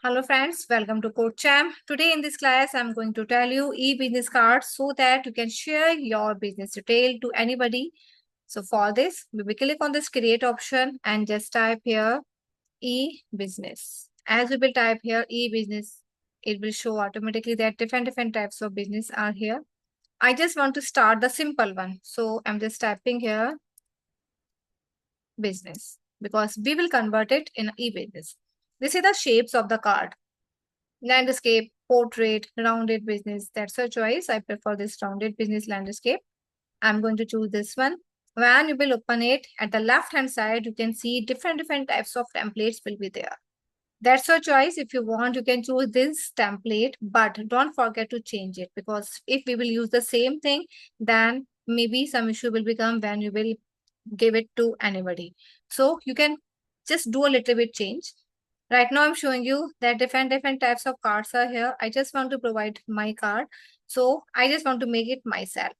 Hello friends, welcome to Code Champ. Today in this class, I'm going to tell you e-business cards so that you can share your business detail to anybody. So for this, we will click on this create option and just type here e-business. As we will type here e-business, it will show automatically that different types of business are here. I just want to start the simple one. So I'm just typing here business because we will convert it in e-business. This is the shapes of the card. Landscape, portrait, rounded business. That's your choice. I prefer this rounded business landscape. I'm going to choose this one. When you will open it, at the left hand side, you can see different types of templates will be there. That's your choice. If you want, you can choose this template, but don't forget to change it because if we will use the same thing, then maybe some issue will become when you will give it to anybody. So you can just do a little bit change. Right now, I'm showing you that different types of cards are here. I just want to provide my card. So I just want to make it myself.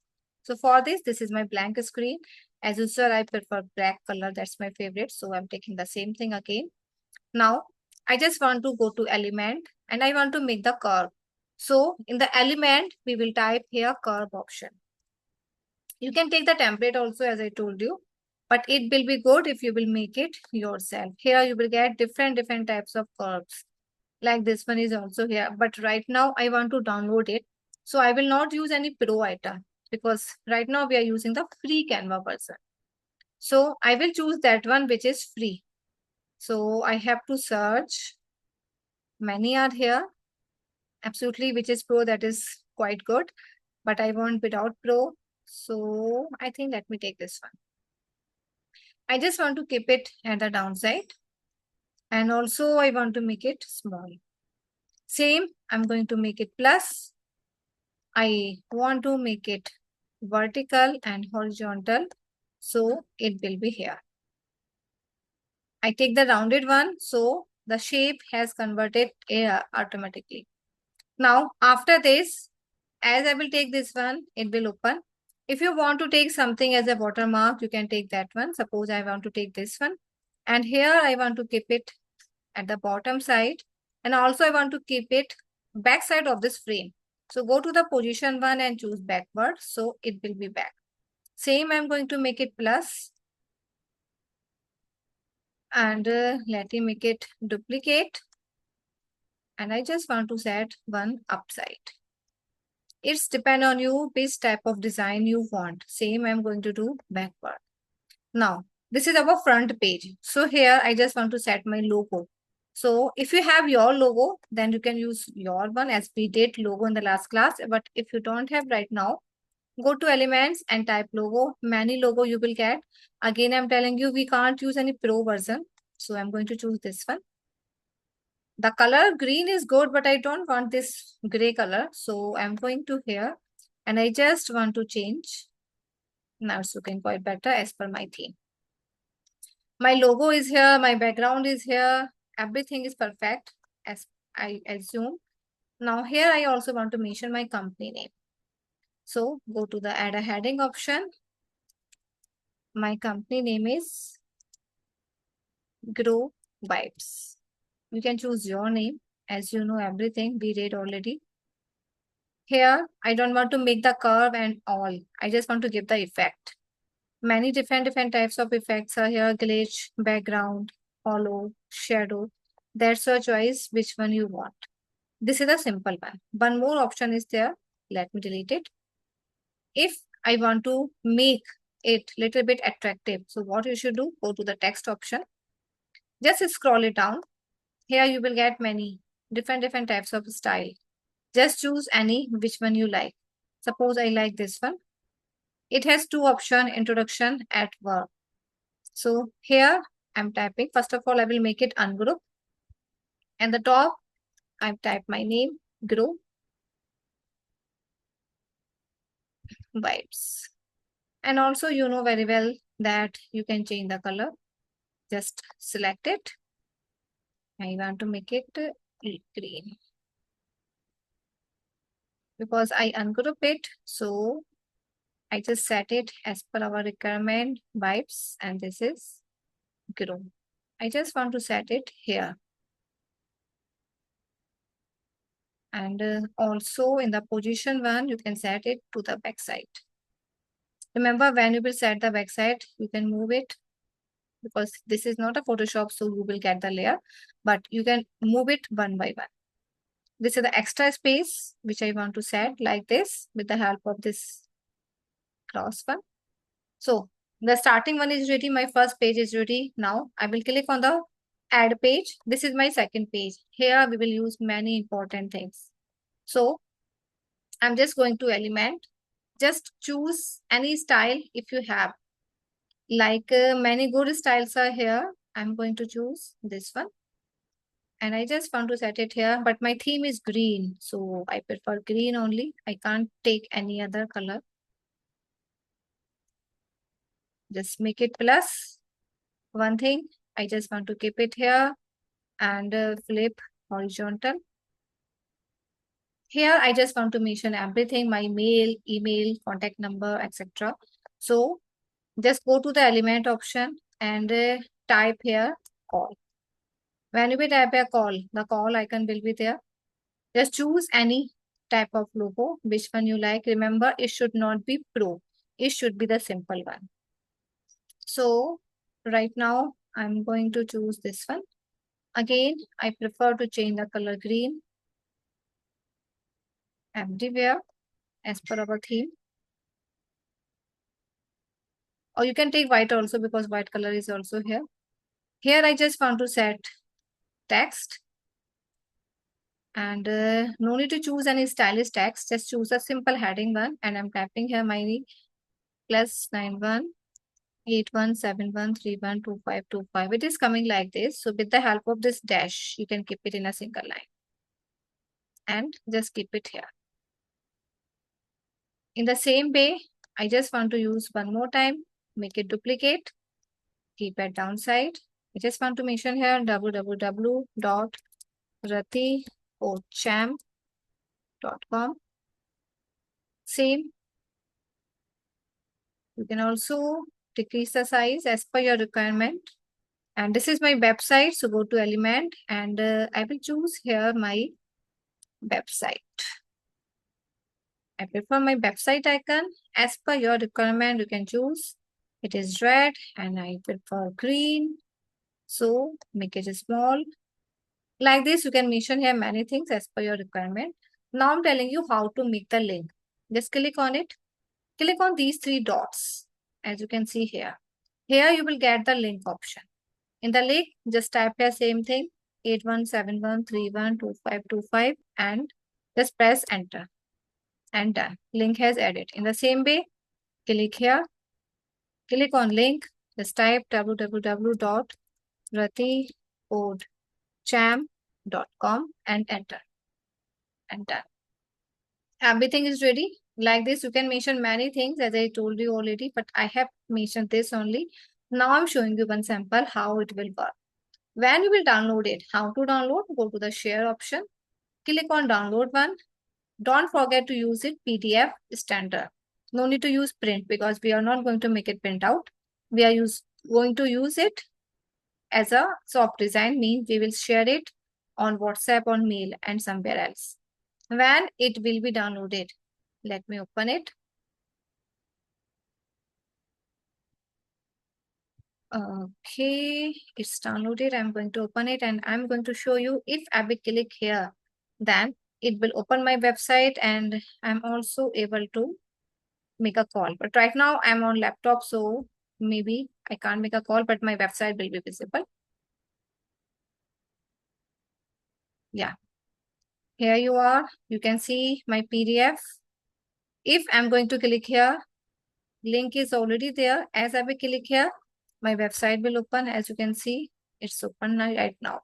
So for this is my blank screen. As usual, I prefer black color. That's my favorite. So I'm taking the same thing again. Now, I just want to go to element and I want to make the curve. So in the element, we will type here curve option. You can take the template also as I told you, but it will be good if you will make it yourself. Here you will get different types of curves. Like this one is also here, but right now I want to download it. So I will not use any pro item because right now we are using the free Canva version. So I will choose that one which is free. So I have to search. Many are here. Absolutely, which is pro, that is quite good. But I want without pro. So I think let me take this one. I just want to keep it at the downside. And also I want to make it small. Same, I'm going to make it plus. I want to make it vertical and horizontal. So it will be here. I take the rounded one. So the shape has converted here automatically. Now after this, as I will take this one, it will open. If you want to take something as a watermark, you can take that one. Suppose I want to take this one. And here I want to keep it at the bottom side. And also I want to keep it back side of this frame. So go to the position one and choose backward. So it will be back. Same, I'm going to make it plus. And let me make it duplicate. And I just want to set one upside. It's depend on you which type of design you want. Same, I'm going to do backward. Now, this is our front page. So here I just want to set my logo. So if you have your logo, then you can use your one as we did logo in the last class. But if you don't have right now, go to elements and type logo. Many logo you will get. Again, I'm telling you, we can't use any pro version. So I'm going to choose this one. The color green is good, but I don't want this gray color. So I'm going to here and I just want to change. Now it's looking quite better as per my theme. My logo is here, my background is here, everything is perfect as I assume. Now here I also want to mention my company name. So go to the add a heading option. My company name is Grow Vibes. You can choose your name as you know everything we did already. Here I don't want to make the curve and all. I just want to give the effect. Many different types of effects are here. Glitch, background, hollow, shadow. That's your choice which one you want. This is a simple one. One more option is there. Let me delete it. If I want to make it little bit attractive, so what you should do, go to the text option. Just scroll it down. Here you will get many different types of style. Just choose any which one you like. Suppose I like this one. It has two options, introduction at work. So here I'm typing. First of all, I will make it ungroup. And the top, I've typed my name, Grow Vibes. And also you know very well that you can change the color. Just select it. I want to make it green. Because I ungroup it, so I just set it as per our requirement, Vibes, and this is Grow. I just want to set it here. And also in the position 1, you can set it to the back side. Remember, when you will set the back side, you can move it because this is not a Photoshop, so you will get the layer, but you can move it one by one. This is the extra space which I want to set like this with the help of this cross one. So the starting one is ready. My first page is ready. Now I will click on the add page. This is my second page. Here we will use many important things. So I'm just going to element. Just choose any style if you have. Like many good styles are here. I'm going to choose this one. And I just want to set it here. But my theme is green. So I prefer green only. I can't take any other color. Just make it plus. One thing, I just want to keep it here and flip horizontal. Here, I just want to mention everything, my mail, email, contact number, etc. So just go to the element option and type here call. When you will type a call, the call icon will be there. Just choose any type of logo, which one you like. Remember, it should not be pro. It should be the simple one. So right now, I'm going to choose this one. Again, I prefer to change the color green everywhere as per our theme. Or you can take white also because white color is also here. Here I just want to set text. And no need to choose any stylish text. Just choose a simple heading one. And I'm typing here my +91 8171312525. It is coming like this. So with the help of this dash, you can keep it in a single line. And just keep it here. In the same way, I just want to use one more time, make it duplicate, keep it downside. I just want to mention here www.ratikocham.com. Same. You can also decrease the size as per your requirement. And this is my website. So go to element and I will choose here my website. I prefer my website icon. As per your requirement, you can choose. It is red and I prefer green. So make it small. Like this, you can mention here many things as per your requirement. Now I'm telling you how to make the link. Just click on it. Click on these three dots, as you can see here. Here you will get the link option. In the link, just type here same thing, 8171312525 and just press enter. And done. Link has added. In the same way, click here. Click on link. Just type www.ratikocham.com and enter. And done. Everything is ready. Like this, you can mention many things as I told you already, but I have mentioned this only. Now I'm showing you one sample how it will work. When you will download it, how to download? Go to the share option. Click on download one. Don't forget to use it PDF standard. No need to use print because we are not going to make it print out. We are going to use it as a soft design, means we will share it on WhatsApp, on mail and somewhere else. When it will be downloaded, let me open it. Okay, it's downloaded. I'm going to open it and I'm going to show you if I will click here, then it will open my website and I'm also able to make a call. But right now I'm on laptop, so maybe I can't make a call, but my website will be visible. Yeah. Here you are. You can see my PDF. If I'm going to click here, link is already there. As I will click here, my website will open. As you can see, it's open right now.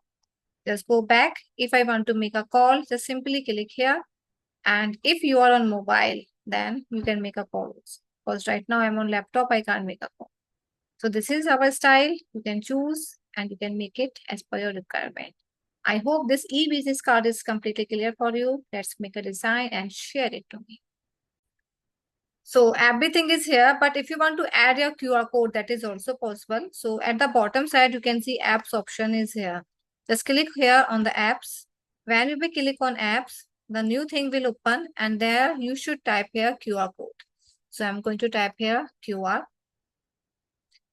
Just go back. If I want to make a call, just simply click here. And if you are on mobile, then you can make a call. Because right now I'm on laptop, I can't make a call. So this is our style. You can choose and you can make it as per your requirement. I hope this e-business card is completely clear for you. Let's make a design and share it to me. So everything is here, but if you want to add your QR code, that is also possible. So at the bottom side, you can see apps option is here. Just click here on the apps. When you will click on apps, the new thing will open, and there you should type here QR code. So I'm going to type here QR.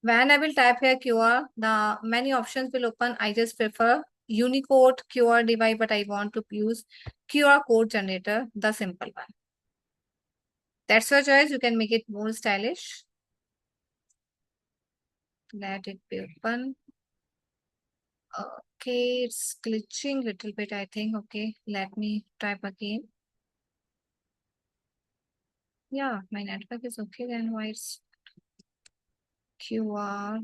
When I will type here QR, the many options will open. I just prefer Unicode QR device, but I want to use QR code generator, the simple one. That's your choice. You can make it more stylish. Let it be open. Okay, it's glitching little bit, I think. Okay, let me type again. Yeah, my network is okay. Then why it's QR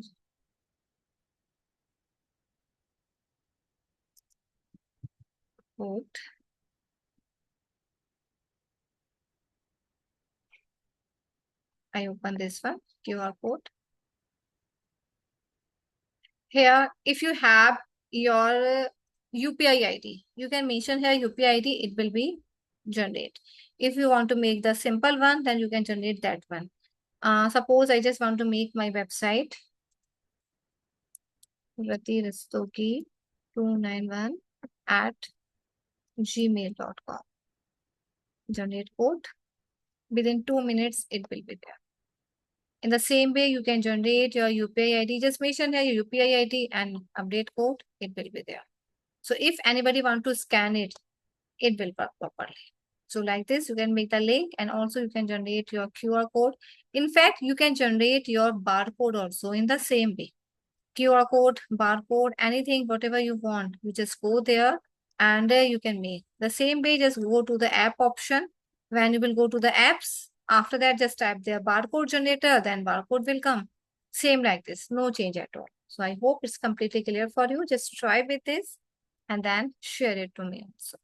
code? I open this one, QR code. Here, if you have your UPI ID, you can mention here UPI ID, it will be generate. If you want to make the simple one, then you can generate that one. Suppose I just want to make my website, ratirastogi291 at gmail.com. Generate code. Within 2 minutes, it will be there. In the same way, you can generate your UPI ID. Just mention here your UPI ID and update code. It will be there. So if anybody want to scan it, it will work properly. So like this, you can make the link, and also you can generate your QR code. In fact, you can generate your barcode also in the same way. QR code, barcode, anything, whatever you want. You just go there and you can make. The same way, just go to the app option. When you will go to the apps, after that, just type their barcode generator, then barcode will come. Same like this, no change at all. So I hope it's completely clear for you. Just try with this and then share it to me also.